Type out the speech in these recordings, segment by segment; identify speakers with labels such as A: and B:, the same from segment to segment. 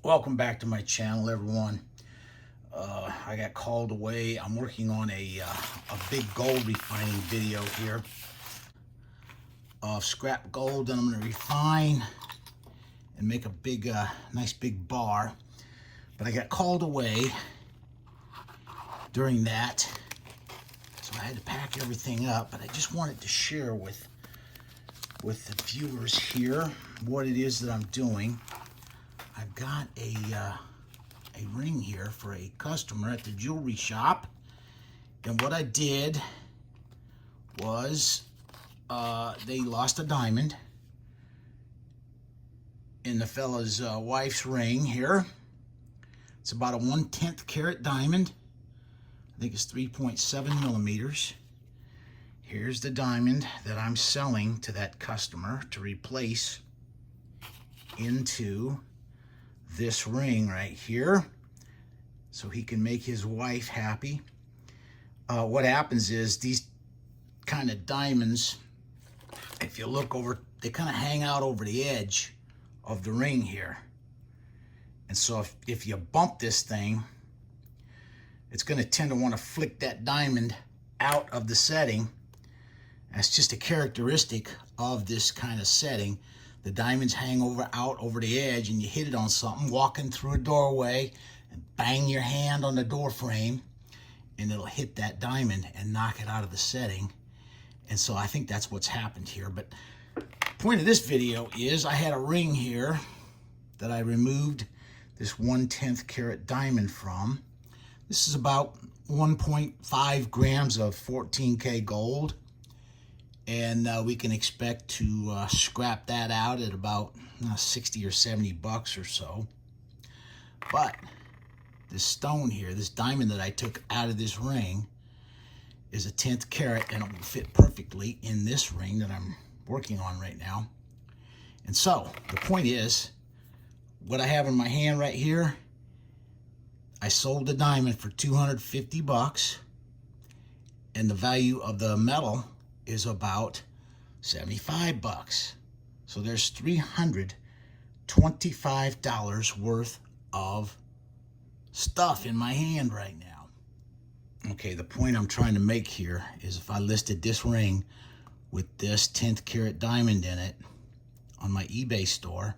A: Welcome back to my channel, everyone. I got called away. I'm working on a big gold refining video here of scrap gold that I'm going to refine and make a big, nice big bar. But I got called away during that, so I had to pack everything up. But I just wanted to share with the viewers here what it is that I'm doing. I've got a ring here for a customer at the jewelry shop, and what I did was they lost a diamond in the fella's wife's ring here. It's about a 1/10 carat diamond. I think it's 3.7 millimeters. Here's the diamond that I'm selling to that customer to replace into this ring right here, so he can make his wife happy. What happens is these kind of diamonds, if you look over, they kind of hang out over the edge of the ring here. And so if you bump this thing, it's going to tend to want to flick that diamond out of the setting. That's just a characteristic of this kind of setting. The diamonds hang out over the edge, and you hit it on something, walking through a doorway, and bang your hand on the door frame, and it'll hit that diamond and knock it out of the setting. And so I think that's what's happened here. But the point of this video is I had a ring here that I removed this 1/10 carat diamond from. This is about 1.5 grams of 14K gold. And we can expect to scrap that out at about 60 or 70 bucks or so. But this stone here, this diamond that I took out of this ring, is a 10th carat, and it will fit perfectly in this ring that I'm working on right now. And so the point is, what I have in my hand right here, I sold the diamond for 250 bucks, and the value of the metal is about 75 bucks. So there's $325 worth of stuff in my hand right now. Okay, the point I'm trying to make here is if I listed this ring with this 10th carat diamond in it on my eBay store,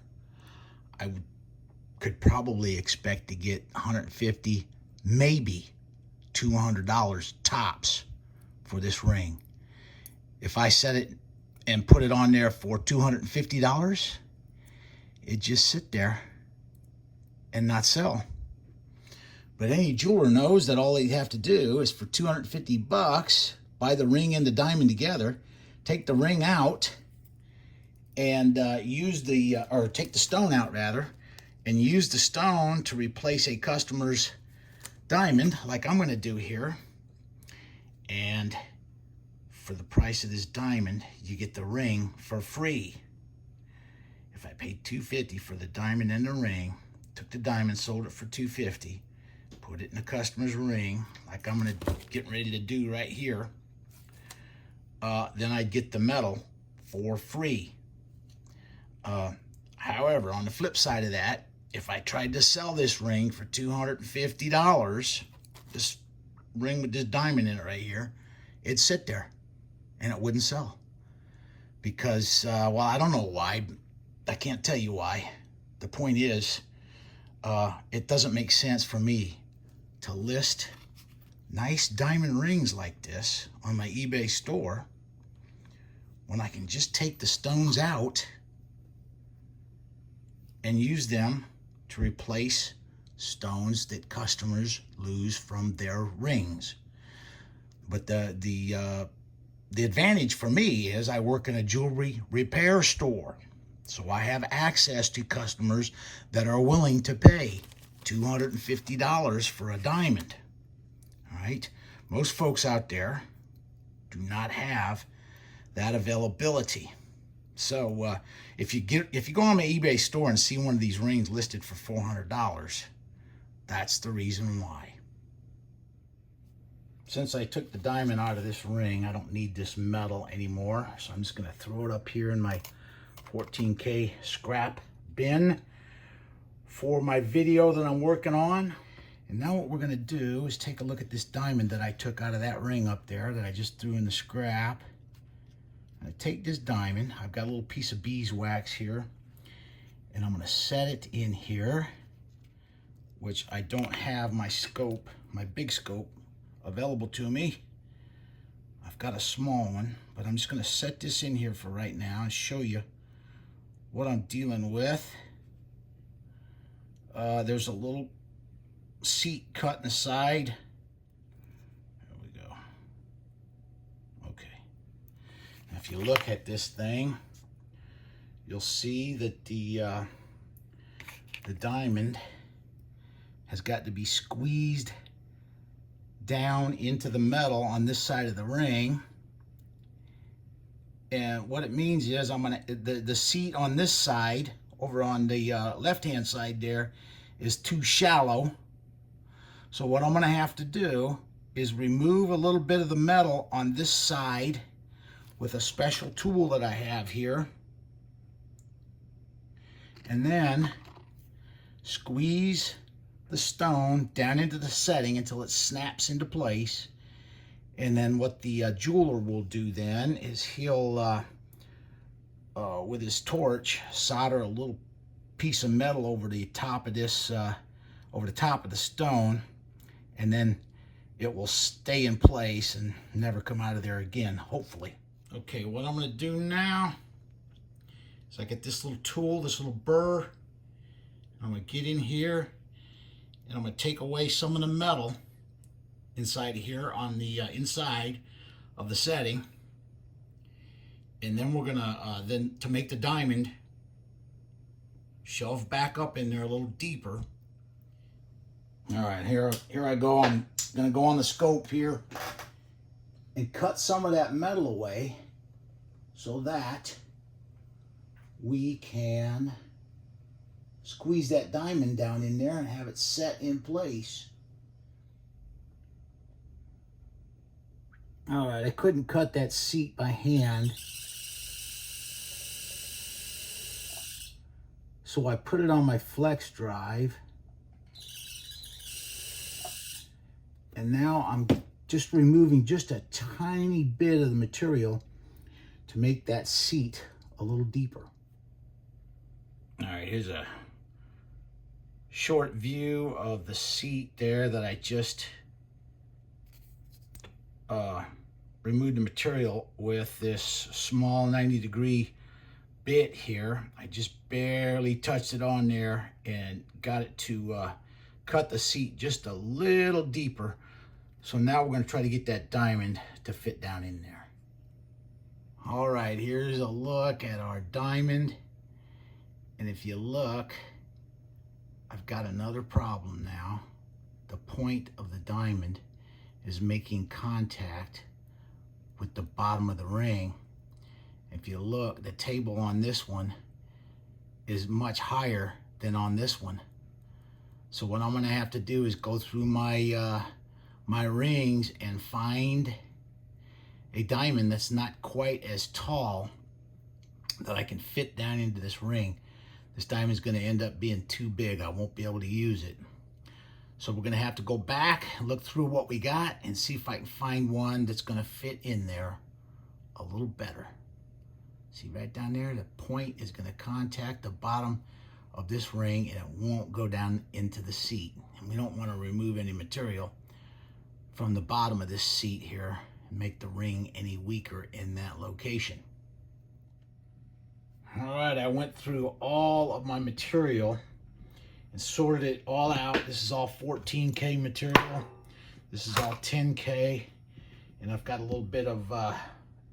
A: I could probably expect to get $150, maybe $200 tops for this ring. If I set it and put it on there for $250, it'd just sit there and not sell. But any jeweler knows that all they have to do is for 250 bucks, buy the ring and the diamond together, take the ring out, and take the stone out rather, and use the stone to replace a customer's diamond, like I'm going to do here. And for the price of this diamond, you get the ring for free. If I paid $250 for the diamond and the ring, took the diamond, sold it for $250, put it in the customer's ring, like I'm going to get ready to do right here, then I'd get the metal for free. However, on the flip side of that, if I tried to sell this ring for $250, this ring with this diamond in it right here, it'd sit there and it wouldn't sell. Because, well, I don't know why. I can't tell you why. The point is, it doesn't make sense for me to list nice diamond rings like this on my eBay store when I can just take the stones out and use them to replace stones that customers lose from their rings. But the advantage for me is I work in a jewelry repair store. So I have access to customers that are willing to pay $250 for a diamond. All right? Most folks out there do not have that availability. So if you go on my eBay store and see one of these rings listed for $400, that's the reason why. Since I took the diamond out of this ring, I don't need this metal anymore. So I'm just going to throw it up here in my 14K scrap bin for my video that I'm working on. And now what we're going to do is take a look at this diamond that I took out of that ring up there that I just threw in the scrap. I take this diamond, I've got a little piece of beeswax here, and I'm going to set it in here, which I don't have my scope, my big scope, available to me. I've got a small one, but I'm just going to set this in here for right now and show you what I'm dealing with. There's a little seat cut in the side. There we go. Okay. Now if you look at this thing, you'll see that the diamond has got to be squeezed down into the metal on this side of the ring. And what it means is the seat on this side, over on the left-hand side there, is too shallow. So what I'm going to have to do is remove a little bit of the metal on this side with a special tool that I have here. And then squeeze the stone down into the setting until it snaps into place. And then what the jeweler will do then is he'll, with his torch, solder a little piece of metal over the top of this, over the top of the stone, and then it will stay in place and never come out of there again, hopefully. Okay, what I'm going to do now is I get this little tool, this little burr. I'm going to get in here and I'm going to take away some of the metal inside of here on the inside of the setting. And then we're going to, then to make the diamond, shove back up in there a little deeper. All right, here I go. I'm going to go on the scope here and cut some of that metal away so that we can squeeze that diamond down in there and have it set in place. All right, I couldn't cut that seat by hand, so I put it on my flex drive. And now I'm just removing just a tiny bit of the material to make that seat a little deeper. All right, here's a short view of the seat there that I just removed the material with this small 90-degree bit here. I just barely touched it on there and got it to cut the seat just a little deeper. So now we're going to try to get that diamond to fit down in there. All right, here's a look at our diamond. And if you look, I've got another problem now. The point of the diamond is making contact with the bottom of the ring. If you look, the table on this one is much higher than on this one. So what I'm going to have to do is go through my my rings and find a diamond that's not quite as tall that I can fit down into this ring. This diamond's going to end up being too big. I won't be able to use it. So we're going to have to go back, look through what we got, and see if I can find one that's going to fit in there a little better. See right down there, the point is going to contact the bottom of this ring and it won't go down into the seat. And we don't want to remove any material from the bottom of this seat here and make the ring any weaker in that location. All right, I went through all of my material and sorted it all out. This is all 14K material. This is all 10K. And I've got a little bit of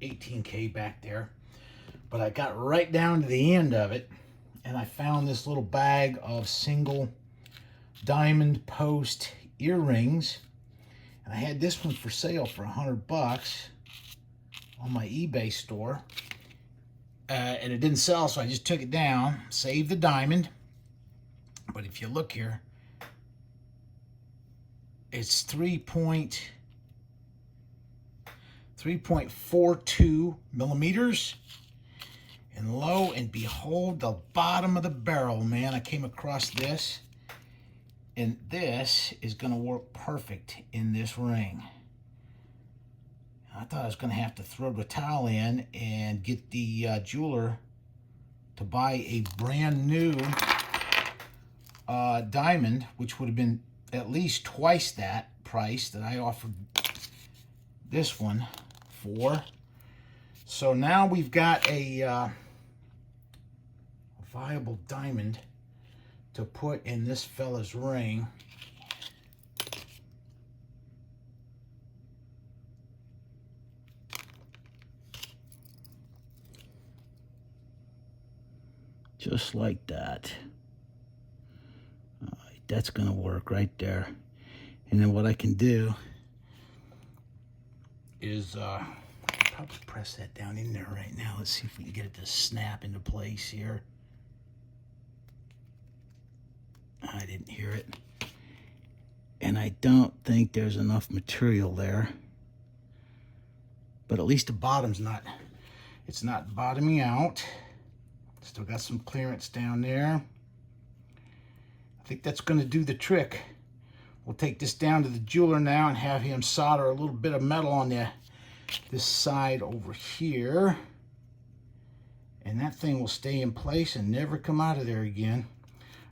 A: 18K back there. But I got right down to the end of it, and I found this little bag of single diamond post earrings. And I had this one for sale for $100 on my eBay store. And it didn't sell, so I just took it down, saved the diamond. But if you look here, it's 3.42 millimeters. And lo and behold, the bottom of the barrel, man. I came across this. And this is going to work perfect in this ring. I thought I was going to have to throw the towel in and get the jeweler to buy a brand new diamond, which would have been at least twice that price that I offered this one for. So now we've got a viable diamond to put in this fella's ring. Just like that. All right, that's gonna work right there. And then what I can do is probably press that down in there right now. Let's see if we can get it to snap into place here. I didn't hear it. And I don't think there's enough material there. But at least the bottom's not, it's not bottoming out. Still got some clearance down there. I think that's going to do the trick. We'll take this down to the jeweler now and have him solder a little bit of metal on this side over here. And that thing will stay in place and never come out of there again.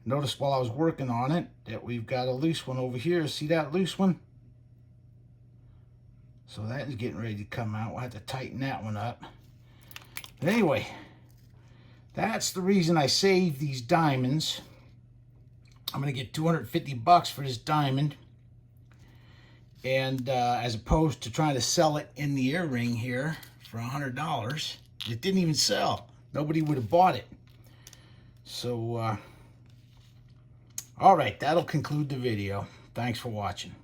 A: Notice while I was working on it that we've got a loose one over here. See that loose one? So that is getting ready to come out. We'll have to tighten that one up. But anyway, that's the reason I saved these diamonds. I'm going to get 250 bucks for this diamond. And as opposed to trying to sell it in the earring here for $100, it didn't even sell. Nobody would have bought it. So, all right, that'll conclude the video. Thanks for watching.